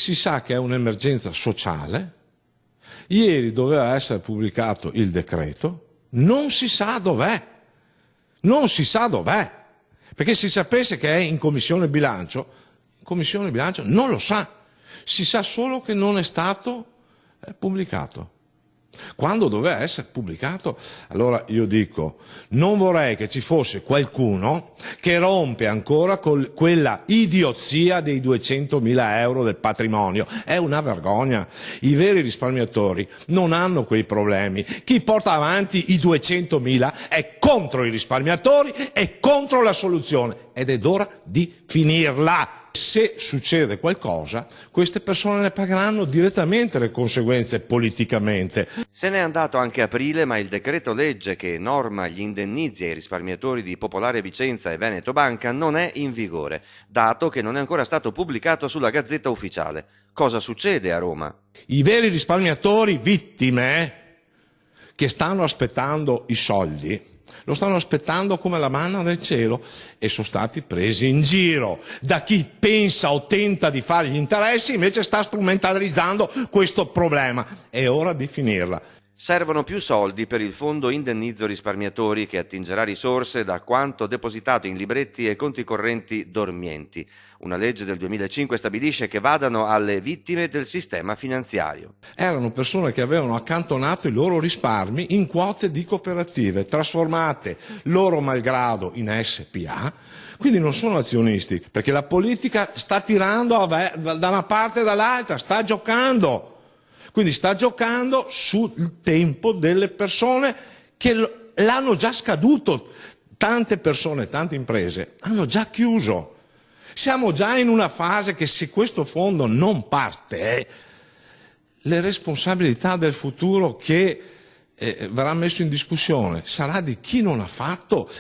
si sa che è un'emergenza sociale, ieri doveva essere pubblicato il decreto, non si sa dov'è, non si sa dov'è, perché se sapesse che è in Commissione Bilancio non lo sa, si sa solo che non è stato pubblicato. Quando doveva essere pubblicato, allora io dico, non vorrei che ci fosse qualcuno che rompe ancora con quella idiozia dei 200.000 euro del patrimonio. È una vergogna. I veri risparmiatori non hanno quei problemi. Chi porta avanti i 200.000 è contro i risparmiatori e contro la soluzione. Ed è d'ora di finirla. Se succede qualcosa, queste persone ne pagheranno direttamente le conseguenze politicamente. Se n'è andato anche aprile, ma il decreto legge che norma gli indennizzi ai risparmiatori di Popolare Vicenza e Veneto Banca non è in vigore, dato che non è ancora stato pubblicato sulla Gazzetta Ufficiale. Cosa succede a Roma? I veri risparmiatori vittime che stanno aspettando i soldi lo stanno aspettando come la manna del cielo e sono stati presi in giro da chi pensa o tenta di fare gli interessi, invece sta strumentalizzando questo problema. È ora di finirla. Servono più soldi per il fondo indennizzo risparmiatori che attingerà risorse da quanto depositato in libretti e conti correnti dormienti. Una legge del 2005 stabilisce che vadano alle vittime del sistema finanziario. Erano persone che avevano accantonato i loro risparmi in quote di cooperative, trasformate loro malgrado in SPA, quindi non sono azionisti, perché la politica sta tirando da una parte e dall'altra, sta giocando. Quindi sta giocando sul tempo delle persone che l'hanno già scaduto. Tante persone, tante imprese hanno già chiuso. Siamo già in una fase che se questo fondo non parte, le responsabilità del futuro che verrà messo in discussione sarà di chi non ha fatto.